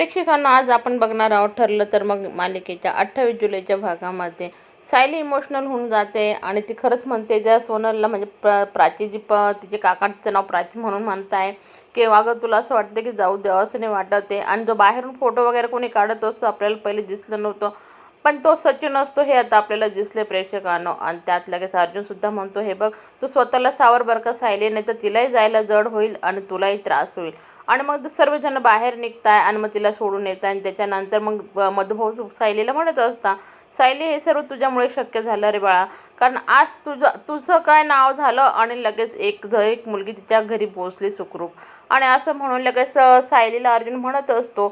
प्रेक्षकांना आज आपण बघणार आहोत ठरलं तर मग मालिकेच्या 28 जुलैच्या भागामध्ये सायली इमोशनल होऊन जाते आणि ती खरंच म्हणते ज्या सोनलला म्हणजे प्राची तिचे काका तिचं नाव प्राची म्हणून म्हणताय की अगं तुला असं वाटतं की जाऊ द्यावं असं नाही वाटत आहे. आणि जो बाहेरून फोटो वगैरे कोणी काढत असतो आपल्याला पहिले दिसलं नव्हतं, पण तो सचिन असतो हे आता आपल्याला दिसले प्रेक्षकांना. आणि त्यात लगेच अर्जुनसुद्धा म्हणतो हे बघ तू स्वतःला सावर बरं का सायली, नाही तर तिलाही जायला जड होईल आणि तुलाही त्रास होईल. आणि मग सर्वजण बाहेर निघताय आणि मग तिला सोडून येत आणि त्याच्यानंतर मग मधुभाऊ सायलीला म्हणत असता सायली हे सर्व तुझ्यामुळे शक्य झालं रे बाळा, कारण आज तुझं काय नाव झालं आणि लगेच एक मुलगी तिच्या घरी पोहोचली सुखरूप. आणि असं म्हणून लगेच सायलीला अर्जुन म्हणत असतो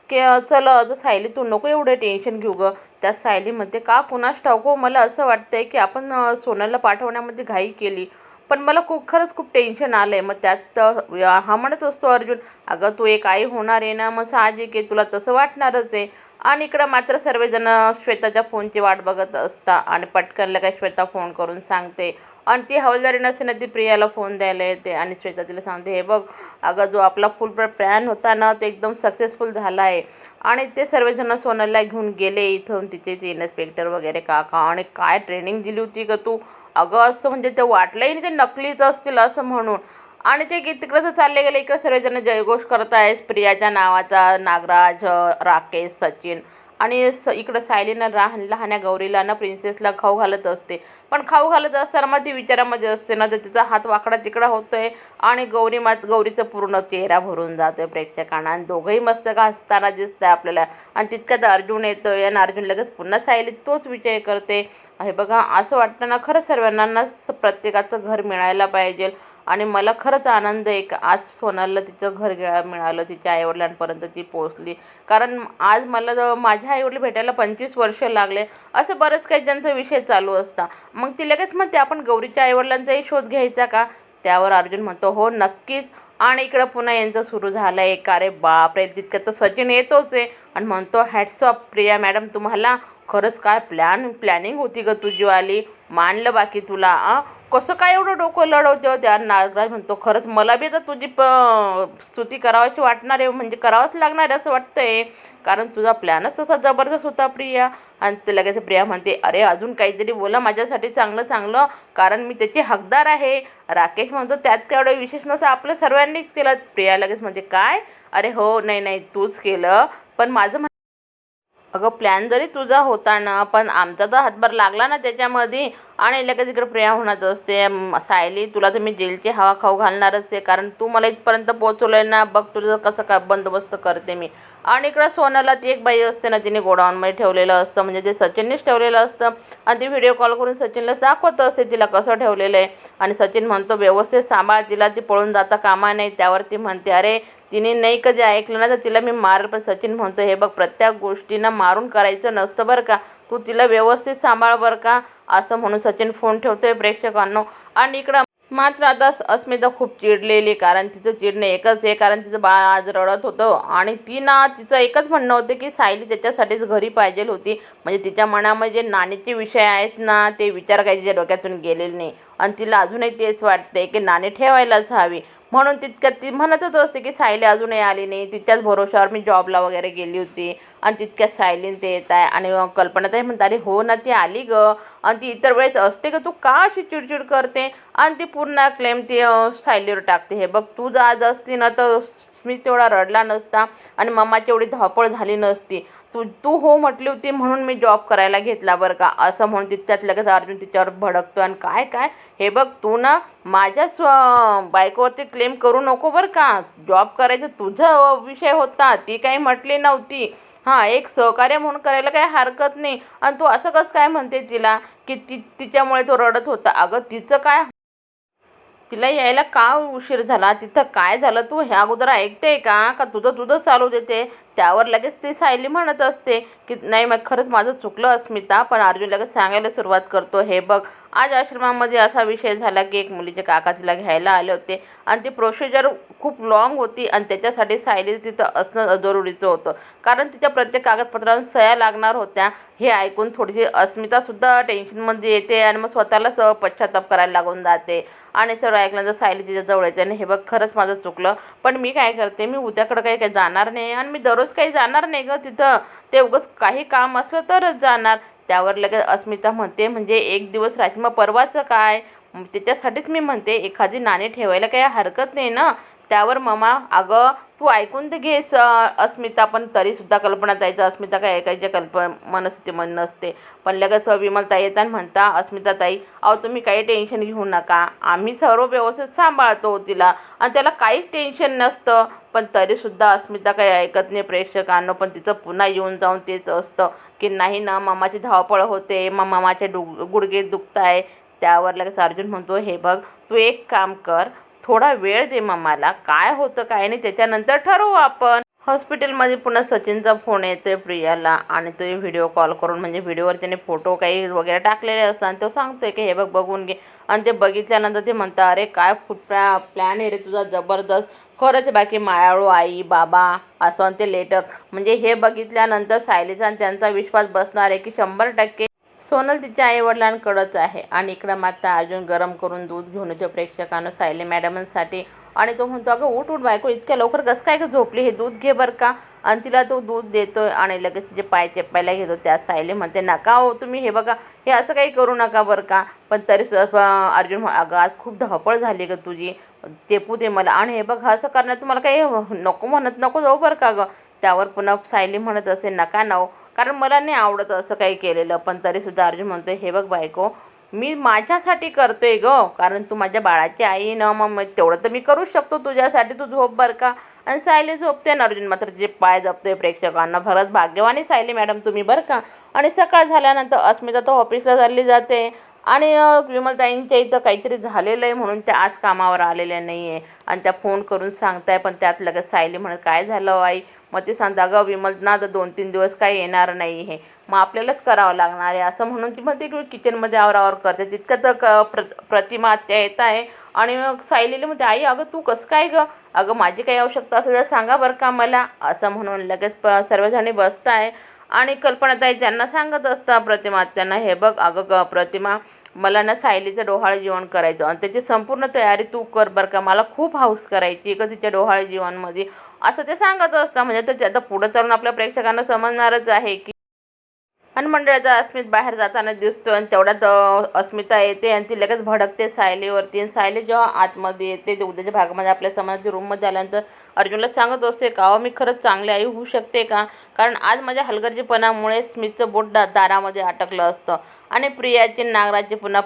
की चल सायली तू नको एवढं टेन्शन घेऊ गं. त्या सायलीमध्ये का कुणास ठाऊक मला असं वाटतंय की आपण सोनलला पाठवण्यामध्ये घाई केली, पण मला खरंच खूप टेन्शन आलं आहे. मग त्यात हा म्हणत असतो अर्जुन अगं तू एक आई होणार आहे ना, मग साहजिक आहे तुला तसं वाटणारच आहे. आणि इकडं मात्र सर्वजण श्वेताच्या फोनची वाट बघत असता आणि पटकन काय श्वेता फोन करून सांगते आणि ती हवालदारी नसते ना ती प्रियाला फोन द्यायला येते आणि श्वेता तिला सांगते हे बघ अगं जो आपला फुल प्लॅन होता ना तो एकदम सक्सेसफुल झाला आहे. आणि ते सर्वजण सोनलला घेऊन गेले इथून तिथे ते इन्स्पेक्टर वगैरे काका. आणि काय ट्रेनिंग दिली होती का तू, अगं असं म्हणजे ते वाटलंही नाही ते नकलीच असतील असं म्हणून. आणि ते तिकडं चालले गेले, इकडे सर्वजण जयघोष करत आहे प्रियाच्या नावाचा, नागराज, राकेश, सचिन. आणि इकडं सायलीनं लहान्या गौरीला ना प्रिन्सेसला खाऊ घालत असते, पण खाऊ घालत असताना मग ती विचारामध्ये असते ना तर तिचा हात वाकडा तिकडा होतोय आणि गौरीचा पूर्ण चेहरा भरून जातोय प्रेक्षकांना. आणि दोघंही मस्त का हसताना दिसतंय आपल्याला. आणि तितक्यात अर्जुन येतोय आणि अर्जुन लगेच पुन्हा सायली तोच विचार करते. हे बघा असं वाटतं ना खरंच सर्वांना प्रत्येकाचं घर मिळायला पाहिजे. आणि मला खरंच आनंद आहे की आज सोनलला तिचं घर मिळालं, तिच्या आईवडिलांपर्यंत ती पोहोचली. कारण आज मला माझ्या आईवडील भेटायला 25 वर्ष लागले, असं बरंच काही त्यांचा विषय चालू असता. मग ती लगेच म्हणते आपण गौरीच्या आईवडिलांचाही शोध घ्यायचा का. त्यावर अर्जुन म्हणतो हो नक्कीच. आणि इकडं पुन्हा यांचं सुरू झालं आहे का रे बापरे, तितकं तर सचिन येतोच आहे आणि म्हणतो हॅट्स ऑफ प्रिया मॅडम तुम्हाला, खरंच काय प्लॅनिंग होती ग तुझीवाली, मानलं बाकी तुला. कसं काय एवढं डोकं लढवते होते. आणि नागराज म्हणतो खरंच मला बी तर तुझी स्तुती करावीशी वाटणार आहे, म्हणजे करावंच लागणार आहे असं वाटतंय, कारण तुझा प्लॅनच तसा जबरदस्त होता प्रिया. आणि ते लगेच प्रिया म्हणते अरे अजून काहीतरी बोला माझ्यासाठी चांगलं चांगलं, कारण मी त्याची हकदार आहे. राकेश म्हणतो त्यात केवढं विशेष नव्हतं, आपलं सर्वांनीच केलं. प्रिया लगेच म्हणते काय, अरे हो नाही नाही तूच केलं, पण माझं अगं प्लॅन जरी तुझा होता ना पण आमचा तर हातभार लागला ना त्याच्यामध्ये. आणि लगेच इकडे प्रिया म्हणत असते सायली तुला तर मी जेलची हवा खाऊ घालणारच आहे, कारण तू मला इथपर्यंत पोहोचवलं आहे ना, बघ तुझं कसं काय बंदोबस्त करते मी. आणि इकडं सोनाला ती एक बाई असते ना तिने गोडाऊनमध्ये ठेवलेलं असतं, म्हणजे ते सचिननेच ठेवलेलं असतं. आणि ती व्हिडिओ कॉल करून सचिनला दाखवत असते तिला कसं ठेवलेलं आहे. आणि सचिन म्हणतो व्यवस्थित सांभाळ तिला, ती पळून जाता कामा नाही. त्यावर ती म्हणते अरे तिने नाही कधी ऐकलं ना तर तिला मी मारेल. पण सचिन म्हणतो हे बघ प्रत्येक गोष्टींना मारून करायचं नसतं बरं का, तू तिला व्यवस्थित सांभाळ बरं का, असं म्हणून सचिन फोन ठेवतोय प्रेक्षकांनो. आणि इकडं मात्र आता अस्मिता खूप चिडलेली, कारण तिचं चिडणं एकच आहे, कारण तिचं बाळ आज रडत होतं आणि ती ना तिचं एकच म्हणणं होतं की सायली त्याच्यासाठीच घरी पाहिजे होती. म्हणजे तिच्या मनामध्ये जे नाणीचे विषय आहेत ना ते विचार काही तिच्या डोक्यातून गेलेले नाही. आणि तिला अजूनही तेच वाटते की नाणी ठेवायलाच हवी. म्हणून तितक्यात ती म्हणतच असते की सायली अजूनही आली नाही, तिच्याच भरोशावर मी जॉबला वगैरे गेली होती. आणि तितक्यात सायलीन ते येत आहे आणि कल्पनाताई म्हणतात अरे हो ना ती आली गं, आणि ती इतर वेळेस असते का तू का अशी चिडचिड करते. आणि ती पूर्ण क्लेम ती सायलीवर टाकते. हे बघ तू जर आज असती ना तर मी तेवढा रडला नसता आणि मम्माची एवढी धावपळ झाली नसती. तू हो म्हटली होती म्हणून मी जॉब करायला घेतला बरं का, असं म्हणून तितक्यात लगेच अर्जुन तिच्यावर भडकतो. आणि काय काय हे बघ तू ना माझ्याच बायकोवरती क्लेम करू नको बरं का, जॉब करायचं तुझा विषय होता, ती काही म्हटली नव्हती. हां एक सहकार्य म्हणून करायला काही हरकत नाही. आणि तू असं कसं काय म्हणते तिला की तिच्यामुळे तो रडत होता. अगं तिचं काय, तिला यायला का उशीर झाला, तिथं काय झालं तू ह्या अगोदर ऐकते का तुझं तुझं चालू देते. त्यावर लगेच ती सायली म्हणत असते की नाही मग खरंच माझं चुकलं अस्मिता. पण अर्जुन लगेच सांगायला सुरुवात करतो हे बघ आज आश्रमामध्ये असा विषय झाला की एक मुलीचे काका तिला घ्यायला आले होते आणि ती प्रोसिजर खूप लॉंग होती आणि त्याच्यासाठी सायली तिथं असणं जरुरीचं होतं, कारण तिच्या प्रत्येक कागदपत्रांवर सह्या लागणार होत्या. हे ऐकून थोडीशी अस्मितासुद्धा टेन्शनमध्ये येते आणि मग स्वतःलाच पश्चाताप करायला लागून जाते. आणि सर्व ऐकल्यानंतर सायली तिच्या जवळ येते आणि हे बघ खरंच माझं चुकलं, पण मी काय करते, मी उद्याकडं काही जाणार नाही आणि मी दररोज काही जाणार नाही गं तिथं, ते उगाच काही काम असलं तरच जाणार. त्यावर लगेच अस्मिता म्हणते, म्हणजे एक दिवस राहायचं मग परवाचं काय, त्याच्यासाठीच मी म्हणते एखादी नाणी ठेवायला काही हरकत नाही ना. त्यावर ममा, अगं तू ऐकून तर घे अस्मिता, पण तरीसुद्धा कल्पनाताईचं अस्मिता काय ऐकायच्या मनस्थितीमध्ये नसते. पण लगेच विमलताई येतात म्हणता, अस्मिताताई अहो तुम्ही काही टेन्शन घेऊ नका, आम्ही सर्व व्यवस्थित सांभाळतो तिला आणि त्याला काहीच टेन्शन नसतं. पण तरीसुद्धा अस्मिता काही ऐकत नाही प्रेक्षकांना. पण तिचं पुन्हा येऊन जाऊन तेच असतं की नाही ना, मामाची धावपळ होते, मग मामाचे गुडघे दुखत आहे. त्यावर लगेच अर्जुन म्हणतो, हे बघ तू एक काम कर, थोडा वेळ दे मम्माला, काय होतं काय नाही त्याच्यानंतर ठरवू आपण. हॉस्पिटलमध्ये पुन्हा सचिनचा फोन येतोय प्रियाला आणि तो व्हिडिओ कॉल करून, म्हणजे व्हिडिओवर त्याने फोटो काही वगैरे टाकलेले असतात आणि तो सांगतोय की हे बघ बघून घे. आणि ते बघितल्यानंतर ते म्हणतात, अरे काय प्लॅन आहे रे तुझा जबरदस्त, खरंच बाकी मायाळू आई बाबा असं ते लेटर, म्हणजे हे बघितल्यानंतर सायलीचा आणि त्यांचा विश्वास बसणार आहे की 100% सोनल तिच्या आईवडिलांकडंच आहे. आणि इकडं मात्र अर्जुन गरम करून दूध घेऊन येतो प्रेक्षकांना सायली मॅडमांसाठी आणि तो म्हणतो, अगं उठ उठ बायको, इतक्या लवकर कसं काय झोपली, हे दूध घे बरं का. आणि तिला तो दूध देतोय आणि लगेच तिचे पाय चेपायला घेतो. त्या सायली म्हणते, नका हो तुम्ही, हे बघा हे असं काही करू नका बरं का. पण तरी अर्जुन, अगं आज खूप धावपळ झाली गं तुझी, चेपू दे मला, आणि हे बघ असं करण्यात तुम्हाला काही नको म्हणत नको जाऊ बरं का गं. त्यावर पुन्हा सायली म्हणत असे, नका ना, कारण मला नाही आवडत असं काही केलेलं. पण तरीसुद्धा अर्जुन म्हणतोय, हे बघ बायको, मी माझ्यासाठी करतोय गं, कारण तू माझ्या बाळाची आई ना, मग तेवढं तर मी करू शकतो तुझ्यासाठी, तू झोप बरं का. आणि सायली झोपते ना अर्जुन मात्र तिचे पाय जपतोय प्रेक्षकांना. खरंच भाग्यवानी सायली मॅडम तुम्ही बरं का. आणि सकाळ झाल्यानंतर अस्मिता तर ऑफिसला चालली जाते आणि विमलताईंच्या इथं काहीतरी झालेलं आहे म्हणून त्या आज कामावर आलेल्या नाही आहे आणि त्या फोन करून सांगताय. पण त्यात लगेच सायली म्हणत, काय झालं आई. मग ते सांगता, अगं विमल ना तर 2-3 दिवस काही येणार नाही हे, मग आपल्यालाच करावं लागणार आहे असं म्हणून ती म्हणते की किचनमध्ये आवरावर करते. तितकं तर प्रतिमा आत्या येत आहे आणि मग सायलीला म्हणते, आई अगं तू कसं काय गं, अगं माझी काही आवश्यकता असेल तर सांगा बरं का मला, असं म्हणून लगेच सर्वजणी बसत आहे. आणि कल्पनाताई त्यांना सांगत असतात प्रतिमा आत्यांना, हे बघ अगं प्रतिमा, मला ना सायलीचं डोहाळे जेवण करायचं आणि त्याची संपूर्ण तयारी तू कर बरं का, मला खूप हौस करायची का तिच्या डोहाळे जेवणमध्ये, असं ते सांगत असतात. म्हणजे तर आता पुढं चालून आपल्या प्रेक्षकांना समजणारच आहे की. आणि मंडळाचा अस्मित बाहेर जाताना दिसतो आणि तेवढ्यात अस्मिता येते आणि ती लगेच भडकते सायलीवरती. आणि सायली जेव्हा आतमध्ये येते ते उद्याच्या भागामध्ये आपल्या समाजाच्या रूममध्ये आल्यानंतर अर्जुनला सांगत असते, का मी खरंच चांगली आई होऊ शकते का, कारण आज माझ्या हलगर्जीपणामुळे स्मितचं बोट दारामध्ये अटकलं असतं आणि प्रियाची नागराजची पुन्हा